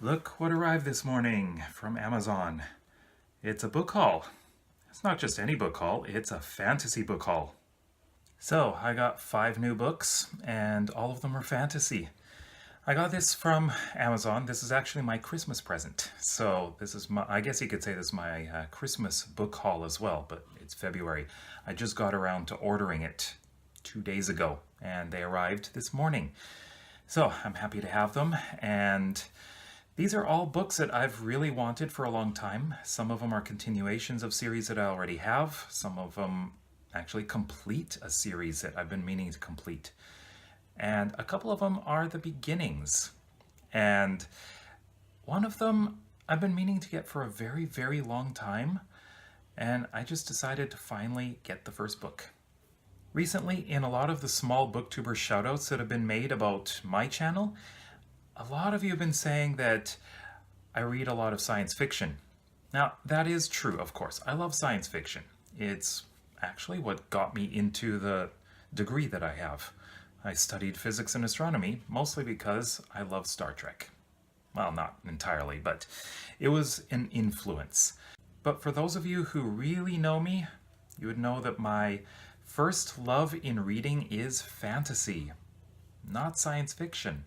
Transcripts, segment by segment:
Look what arrived this morning from Amazon. It's a book haul. It's not just any book haul, it's a fantasy book haul. So I got 5 new books and all of them are fantasy. I got this from Amazon. This is actually my Christmas present. So this is I guess you could say this is my Christmas book haul as well, but it's February. I just got around to ordering it 2 days ago and they arrived this morning. So I'm happy to have them, and these are all books that I've really wanted for a long time. Some of them are continuations of series that I already have. Some of them actually complete a series that I've been meaning to complete. And a couple of them are the beginnings. And one of them I've been meaning to get for a very, very long time. And I just decided to finally get the first book. Recently, in a lot of the small booktuber shoutouts that have been made about my channel, a lot of you have been saying that I read a lot of science fiction. Now, that is true, of course. I love science fiction. It's actually what got me into the degree that I have. I studied physics and astronomy, mostly because I love Star Trek. Well, not entirely, but it was an influence. But for those of you who really know me, you would know that my first love in reading is fantasy, not science fiction.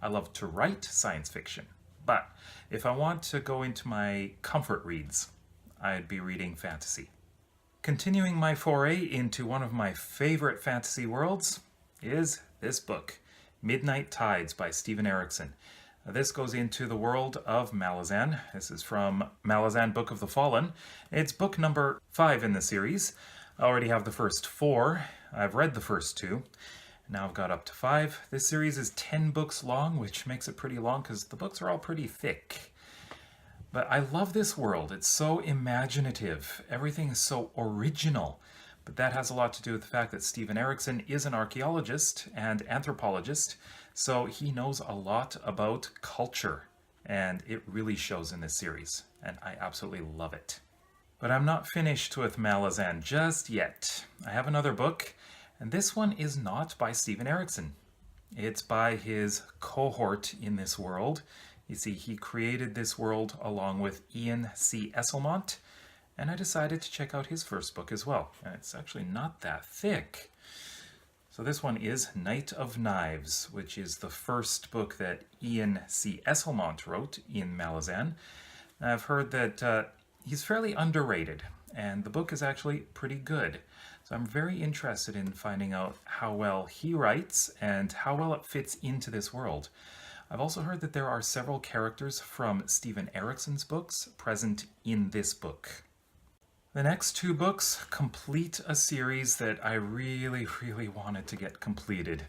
I love to write science fiction, but if I want to go into my comfort reads, I'd be reading fantasy. Continuing my foray into one of my favorite fantasy worlds is this book, Midnight Tides by Steven Erikson. This goes into the world of Malazan. This is from Malazan Book of the Fallen. It's book number 5 in the series. I already have the first 4. I've read the first 2. Now I've got up to 5. This series is 10 books long, which makes it pretty long because the books are all pretty thick. But I love this world. It's so imaginative. Everything is so original. But that has a lot to do with the fact that Steven Erikson is an archaeologist and anthropologist, so he knows a lot about culture, and it really shows in this series, and I absolutely love it. But I'm not finished with Malazan just yet. I have another book, and this one is not by Steven Erikson. It's by his cohort in this world. You see, he created this world along with Ian C. Esslemont, and I decided to check out his first book as well. And it's actually not that thick. So this one is Night of Knives, which is the first book that Ian C. Esslemont wrote in Malazan. I've heard that he's fairly underrated, and the book is actually pretty good. So I'm very interested in finding out how well he writes and how well it fits into this world. I've also heard that there are several characters from Steven Erikson's books present in this book. The next 2 books complete a series that I really, really wanted to get completed.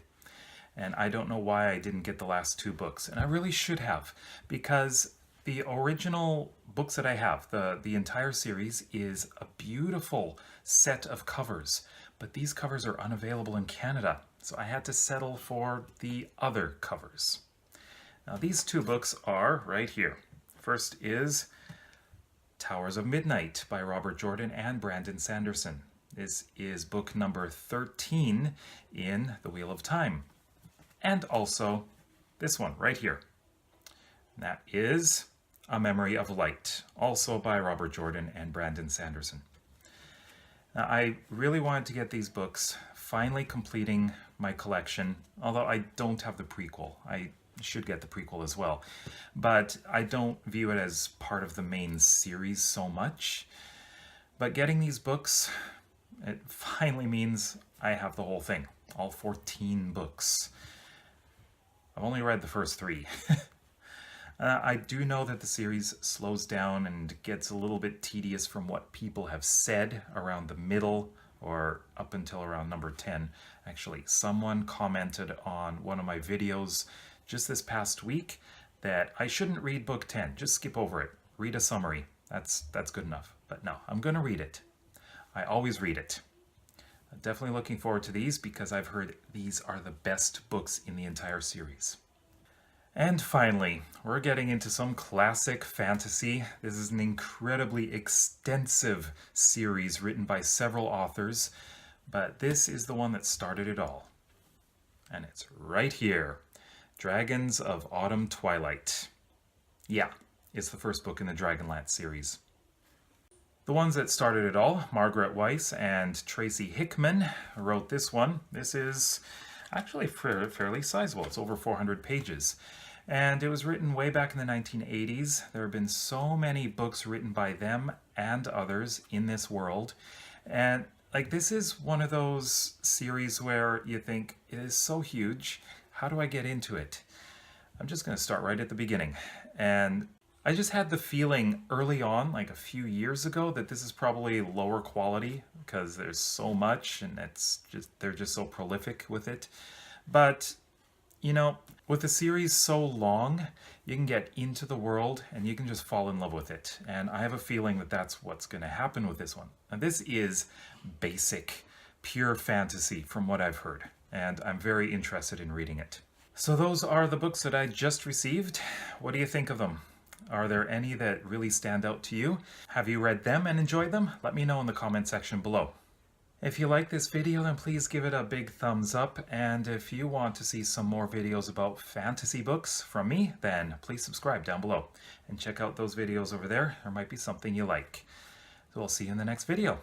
And I don't know why I didn't get the last 2 books. And I really should have, because the original books that I have, the entire series, is a beautiful set of covers. But these covers are unavailable in Canada, so I had to settle for the other covers. Now these 2 books are right here. First is Towers of Midnight by Robert Jordan and Brandon Sanderson. This is book number 13 in The Wheel of Time. And also this one right here. That is A Memory of Light, also by Robert Jordan and Brandon Sanderson. Now, I really wanted to get these books, finally completing my collection, although I don't have the prequel. I should get the prequel as well, but I don't view it as part of the main series so much. But getting these books, it finally means I have the whole thing, all 14 books. I've only read the first 3. I do know that the series slows down and gets a little bit tedious from what people have said around the middle or up until around number 10. Actually, someone commented on one of my videos just this past week that I shouldn't read book 10. Just skip over it. Read a summary. That's good enough. But no, I'm going to read it. I always read it. I'm definitely looking forward to these because I've heard these are the best books in the entire series. And finally, we're getting into some classic fantasy. This is an incredibly extensive series written by several authors, but this is the one that started it all. And it's right here. Dragons of Autumn Twilight. Yeah, it's the first book in the Dragonlance series. The ones that started it all, Margaret Weis and Tracy Hickman, wrote this one. This is actually fairly sizable. It's over 400 pages. And it was written way back in the 1980s. There have been so many books written by them and others in this world. And like, this is one of those series where you think, it is so huge. How do I get into it? I'm just going to start right at the beginning. And I just had the feeling early on, like a few years ago, that this is probably lower quality because there's so much and they're just so prolific with it. But, you know, with a series so long, you can get into the world and you can just fall in love with it. And I have a feeling that that's what's going to happen with this one. And this is basic, pure fantasy from what I've heard. And I'm very interested in reading it. So those are the books that I just received. What do you think of them? Are there any that really stand out to you? Have you read them and enjoyed them? Let me know in the comment section below. If you like this video, then please give it a big thumbs up. And if you want to see some more videos about fantasy books from me, then please subscribe down below. And check out those videos over there. There might be something you like. So we'll see you in the next video.